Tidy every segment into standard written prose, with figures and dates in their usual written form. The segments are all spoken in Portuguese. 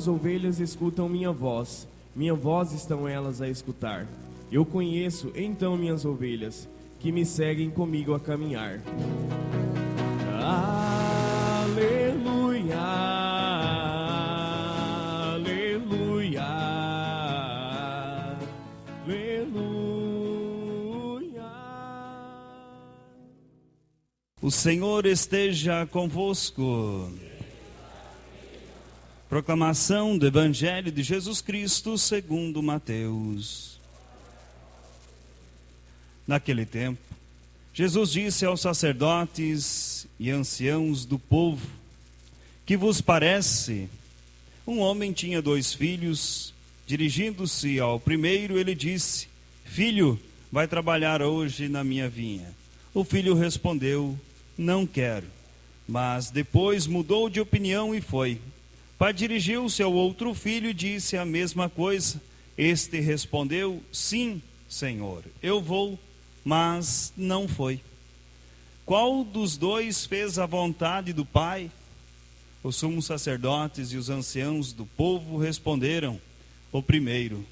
minhas ovelhas escutam minha voz estão elas a escutar. Eu conheço então minhas ovelhas, que me seguem comigo a caminhar. Aleluia, aleluia, aleluia. O Senhor esteja convosco. Proclamação do Evangelho de Jesus Cristo segundo Mateus. Naquele tempo, Jesus disse aos sacerdotes e anciãos do povo: que vos parece? Um homem tinha 2 filhos. Dirigindo-se ao primeiro, ele disse: filho, vai trabalhar hoje na minha vinha. O filho respondeu: não quero. Mas depois mudou de opinião e foi. Pai dirigiu-se ao outro filho e disse a mesma coisa. Este respondeu: sim, Senhor, eu vou. Mas não foi. Qual dos 2 fez a vontade do Pai? Os sumos sacerdotes e os anciãos do povo responderam: o primeiro.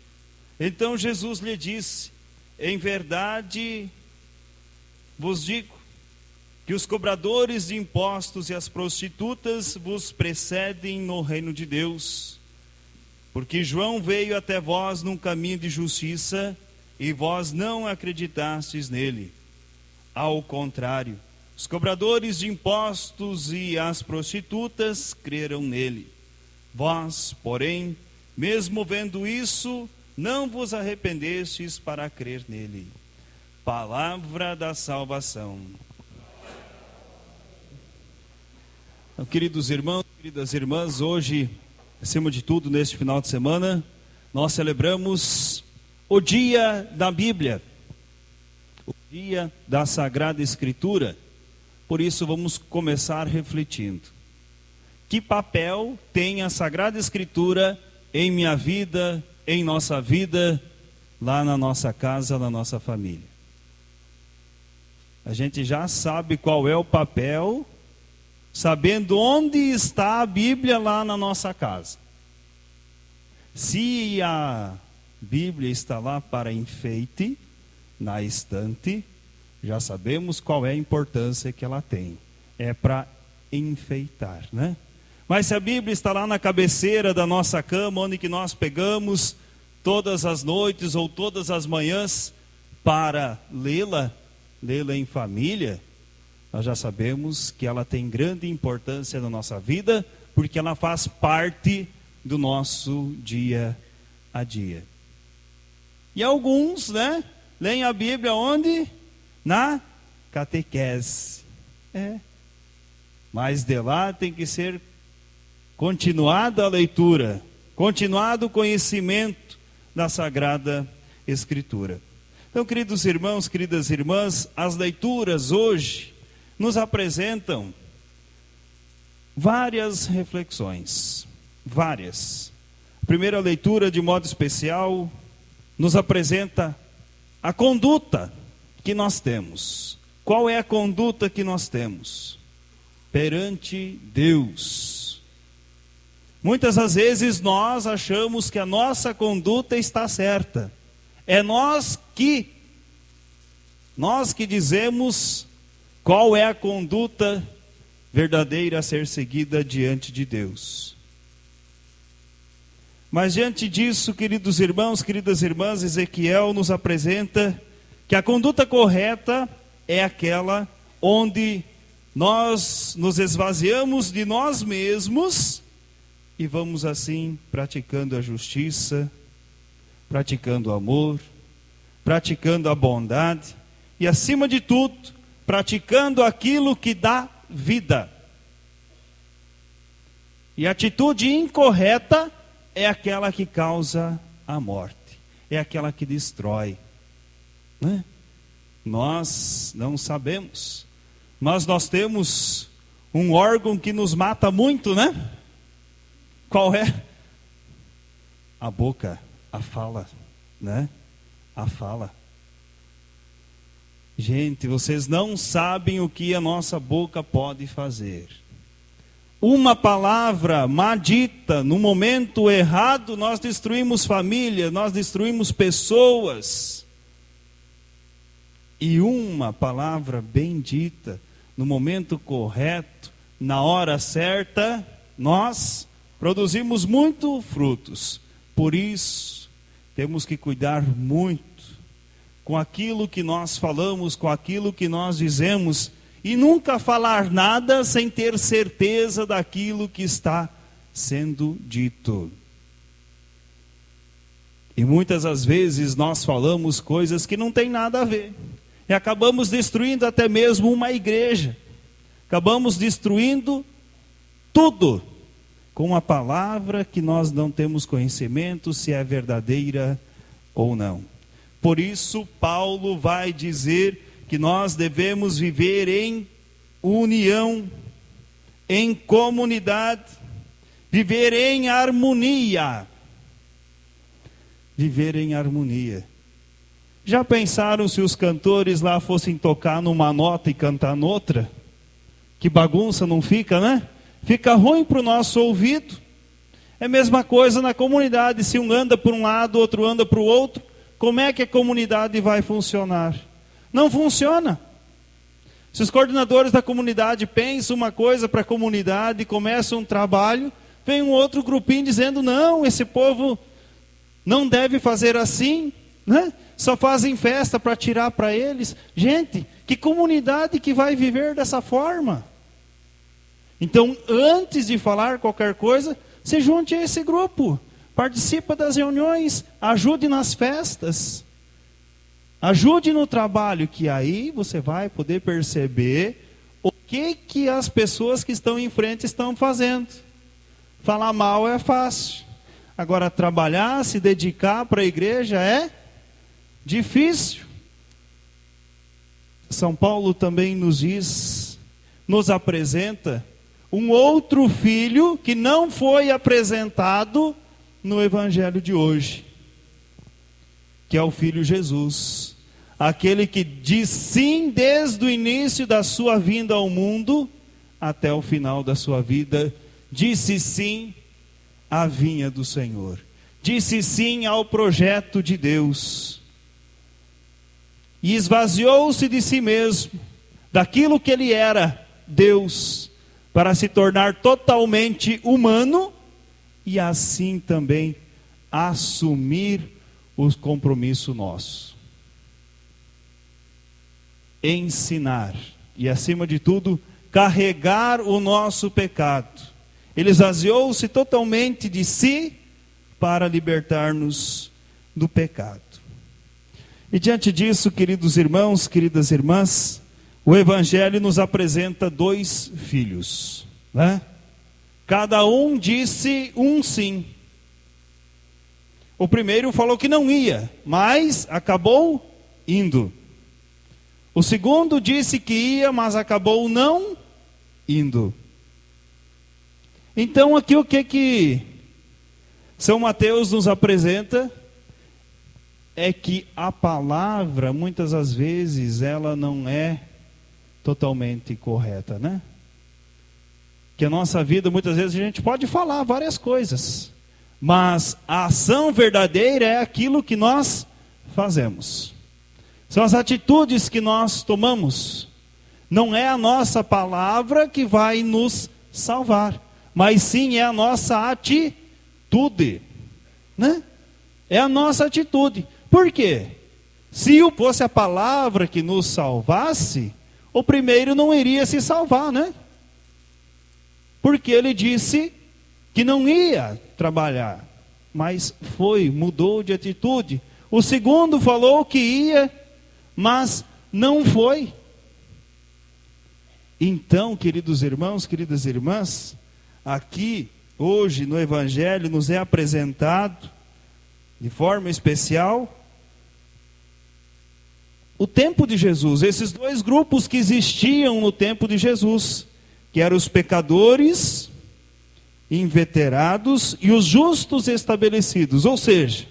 Então Jesus lhe disse: em verdade vos digo que os cobradores de impostos e as prostitutas vos precedem no reino de Deus. Porque João veio até vós num caminho de justiça, e vós não acreditastes nele. Ao contrário, os cobradores de impostos e as prostitutas creram nele. Vós, porém, mesmo vendo isso, não vos arrependestes para crer nele. Palavra da salvação. Queridos irmãos, queridas irmãs, hoje, acima de tudo, neste final de semana, nós celebramos o dia da Bíblia, o dia da Sagrada Escritura. Por isso vamos começar refletindo. Que papel tem a Sagrada Escritura em minha vida, em nossa vida, lá na nossa casa, na nossa família? A gente já sabe qual é o papel, sabendo onde está a Bíblia lá na nossa casa. Se a Bíblia está lá para enfeite, na estante, já sabemos qual é a importância que ela tem. É para enfeitar, né? Mas se a Bíblia está lá na cabeceira da nossa cama, onde que nós pegamos todas as noites ou todas as manhãs para lê-la em família, nós já sabemos que ela tem grande importância na nossa vida, porque ela faz parte do nosso dia a dia. E alguns, né, leem a Bíblia onde? Na catequese. Mas de lá tem que ser continuada a leitura, continuado o conhecimento da Sagrada Escritura. Então, queridos irmãos, queridas irmãs, as leituras hoje nos apresentam várias reflexões, várias. A primeira leitura, de modo especial, nos apresenta a conduta que nós temos. Qual é a conduta que nós temos perante Deus? Muitas das vezes nós achamos que a nossa conduta está certa. É nós que dizemos qual é a conduta verdadeira a ser seguida diante de Deus. Mas diante disso, queridos irmãos, queridas irmãs, Ezequiel nos apresenta que a conduta correta é aquela onde nós nos esvaziamos de nós mesmos e vamos assim praticando a justiça, praticando o amor, praticando a bondade e, acima de tudo, praticando aquilo que dá vida. E a atitude incorreta é aquela que causa a morte, é aquela que destrói, né? Nós não sabemos, mas nós temos um órgão que nos mata muito, né? Qual é? A boca, a fala, né? A fala. Gente, vocês não sabem o que a nossa boca pode fazer. uma palavra má dita no momento errado, nós destruímos família, nós destruímos pessoas. E uma palavra bem dita no momento correto, na hora certa, nós produzimos muitos frutos. Por isso, temos que cuidar muito com aquilo que nós falamos, com aquilo que nós dizemos, e nunca falar nada sem ter certeza daquilo que está sendo dito. E muitas das vezes nós falamos coisas que não tem nada a ver. E acabamos destruindo até mesmo uma igreja. Acabamos destruindo tudo com a palavra que nós não temos conhecimento se é verdadeira ou não. Por isso, Paulo vai dizer que nós devemos viver em união, em comunidade, viver em harmonia. Viver em harmonia. Já pensaram se os cantores lá fossem tocar numa nota e cantar noutra? Que bagunça não fica, né? Fica ruim para o nosso ouvido. É a mesma coisa na comunidade. Se um anda por um lado, outro anda para o outro, como é que a comunidade vai funcionar? Não funciona. Se os coordenadores da comunidade pensam uma coisa para a comunidade, começam um trabalho, vem um outro grupinho dizendo, não, esse povo não deve fazer assim, né? Só fazem festa para tirar para eles. Gente, que comunidade que vai viver dessa forma? Então, antes de falar qualquer coisa, se junte a esse grupo. Participe das reuniões, ajude nas festas. Ajude no trabalho, que aí você vai poder perceber o que as pessoas que estão em frente estão fazendo. Falar mal é fácil. Agora, trabalhar, se dedicar para a igreja é difícil. São Paulo também nos diz, nos apresenta um outro filho que não foi apresentado no evangelho de hoje, que é o filho Jesus, aquele que diz sim desde o início da sua vinda ao mundo até o final da sua vida, disse sim à vinha do Senhor, disse sim ao projeto de Deus, e esvaziou-se de si mesmo, daquilo que ele era, Deus, para se tornar totalmente humano, e assim também assumir o compromisso nosso. Ensinar, e acima de tudo, carregar o nosso pecado. Ele esvaziou-se totalmente de si para libertar-nos do pecado. E diante disso, queridos irmãos, queridas irmãs, o Evangelho nos apresenta dois filhos, né? Cada um disse um sim. O primeiro falou que não ia, mas acabou indo. O segundo disse que ia, mas acabou não indo. Então aqui o que São Mateus nos apresenta é que a palavra, muitas das vezes, ela não é totalmente correta, né? Que a nossa vida, muitas vezes, a gente pode falar várias coisas, mas a ação verdadeira é aquilo que nós fazemos. São as atitudes que nós tomamos. Não é a nossa palavra que vai nos salvar, mas sim é a nossa atitude, né? É a nossa atitude. Por quê? Se fosse a palavra que nos salvasse, o primeiro não iria se salvar, né? Porque ele disse que não ia trabalhar, mas mudou de atitude. O segundo falou que ia, mas não foi. Então, queridos irmãos, queridas irmãs, aqui, hoje, no Evangelho, nos é apresentado, de forma especial, o tempo de Jesus, esses dois grupos que existiam no tempo de Jesus, que eram os pecadores inveterados e os justos estabelecidos. Ou seja,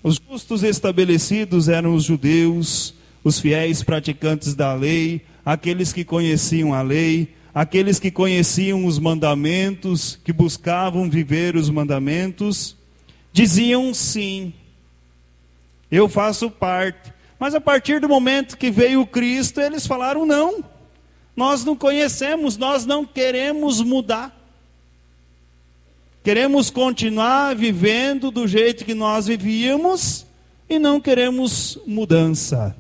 os justos estabelecidos eram os judeus, os fiéis praticantes da lei, aqueles que conheciam a lei, aqueles que conheciam os mandamentos, que buscavam viver os mandamentos, diziam sim, eu faço parte. Mas a partir do momento que veio o Cristo, eles falaram não. Nós não conhecemos, nós não queremos mudar. Queremos continuar vivendo do jeito que nós vivíamos e não queremos mudança.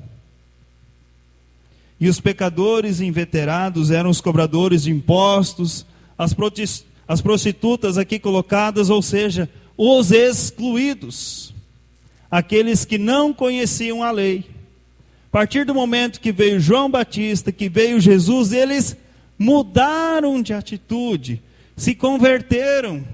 E os pecadores inveterados eram os cobradores de impostos, as prostitutas aqui colocadas, ou seja, os excluídos, aqueles que não conheciam a lei. A partir do momento que veio João Batista, que veio Jesus, eles mudaram de atitude, se converteram.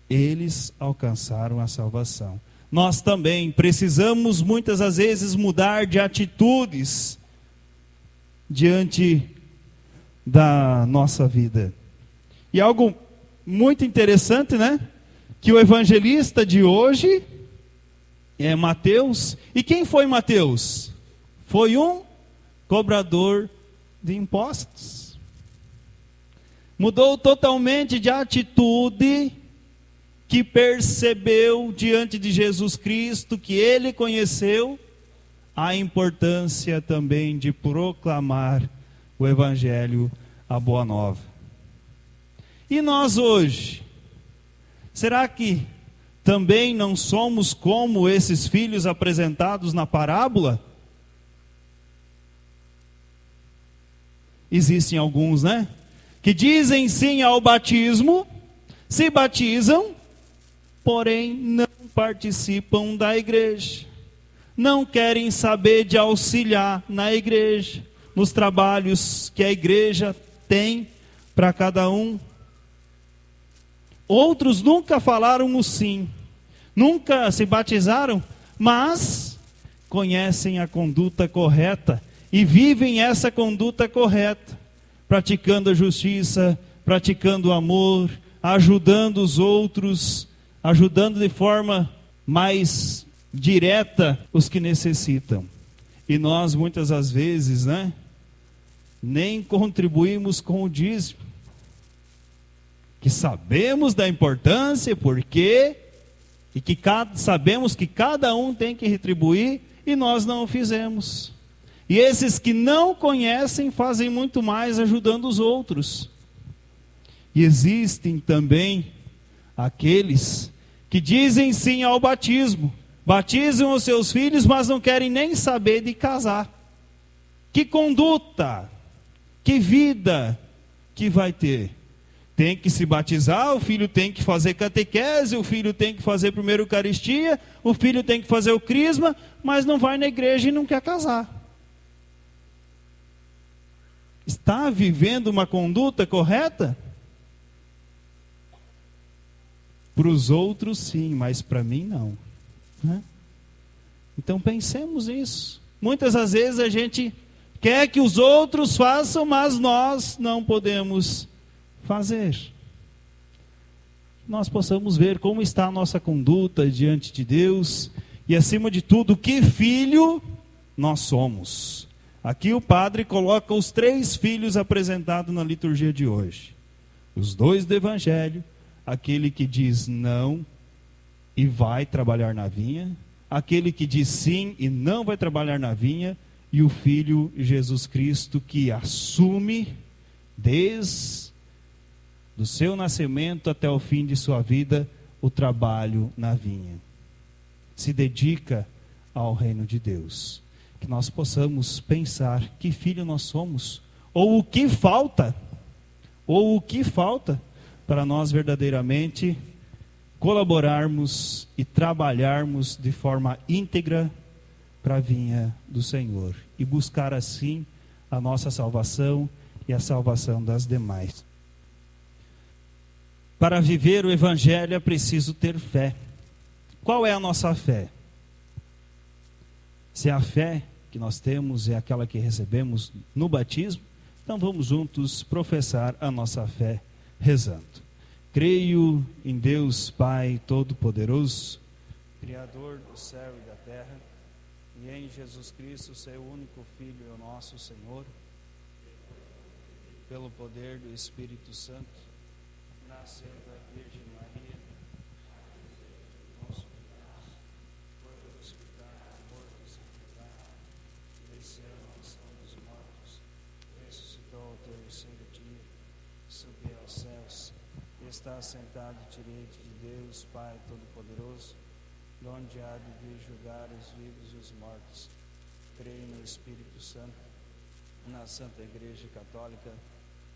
Eles alcançaram a salvação. Nós também precisamos muitas das vezes mudar de atitudes diante da nossa vida. E algo muito interessante, né? Que o evangelista de hoje é Mateus. E quem foi Mateus? Foi um cobrador de impostos. Mudou totalmente de atitude, que percebeu diante de Jesus Cristo, que ele conheceu, a importância também de proclamar o Evangelho, a Boa Nova. E nós hoje, será que também não somos como esses filhos apresentados na parábola? Existem alguns, né? Que dizem sim ao batismo, se batizam, porém não participam da igreja, não querem saber de auxiliar na igreja, nos trabalhos que a igreja tem para cada um. Outros nunca falaram o sim, nunca se batizaram, mas conhecem a conduta correta e vivem essa conduta correta, praticando a justiça, praticando o amor, ajudando os outros, ajudando de forma mais direta os que necessitam. E nós muitas das vezes, né, nem contribuímos com o dízimo, que sabemos da importância, porque e que sabemos que cada um tem que retribuir, e nós não o fizemos. E esses que não conhecem fazem muito mais ajudando os outros. E existem também aqueles que dizem sim ao batismo, batizam os seus filhos, mas não querem nem saber de casar. Que conduta, que vida que vai ter? Tem que se batizar, o filho tem que fazer catequese, o filho tem que fazer primeiro Eucaristia, o filho tem que fazer o crisma, mas não vai na igreja e não quer casar. Está vivendo uma conduta correta? Para os outros sim, mas para mim não. Né? Então pensemos nisso. Muitas das vezes a gente quer que os outros façam, mas nós não podemos fazer. Nós possamos ver como está a nossa conduta diante de Deus e, acima de tudo, que filho nós somos. Aqui o padre coloca os 3 filhos apresentados na liturgia de hoje. Os 2 do Evangelho, aquele que diz não e vai trabalhar na vinha, aquele que diz sim e não vai trabalhar na vinha, e o Filho Jesus Cristo que assume desde do seu nascimento até o fim de sua vida o trabalho na vinha. Se dedica ao reino de Deus. Que nós possamos pensar que filho nós somos, ou o que falta para nós verdadeiramente colaborarmos e trabalharmos de forma íntegra para a vinha do Senhor e buscar assim a nossa salvação e a salvação das demais. Para viver o Evangelho é preciso ter fé. Qual é a nossa fé? Se a fé que nós temos é aquela que recebemos no batismo, então vamos juntos professar a nossa fé rezando. Creio em Deus Pai Todo-Poderoso, Criador do céu e da terra, e em Jesus Cristo, seu único Filho, o nosso Senhor, pelo poder do Espírito Santo, nasceu da Virgem Maria, nosso Deus, foi crucificado, morto e sepultado, desceu à mansão dos mortos, ressuscitou ao terceiro dia, subiu aos céus, está sentado à direita de Deus, Pai Todo-Poderoso, de onde há de vir julgar os vivos e os mortos. Creio no Espírito Santo, na Santa Igreja Católica,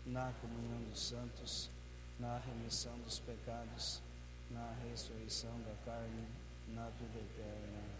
na comunhão dos santos, na remissão dos pecados, na ressurreição da carne, na vida eterna.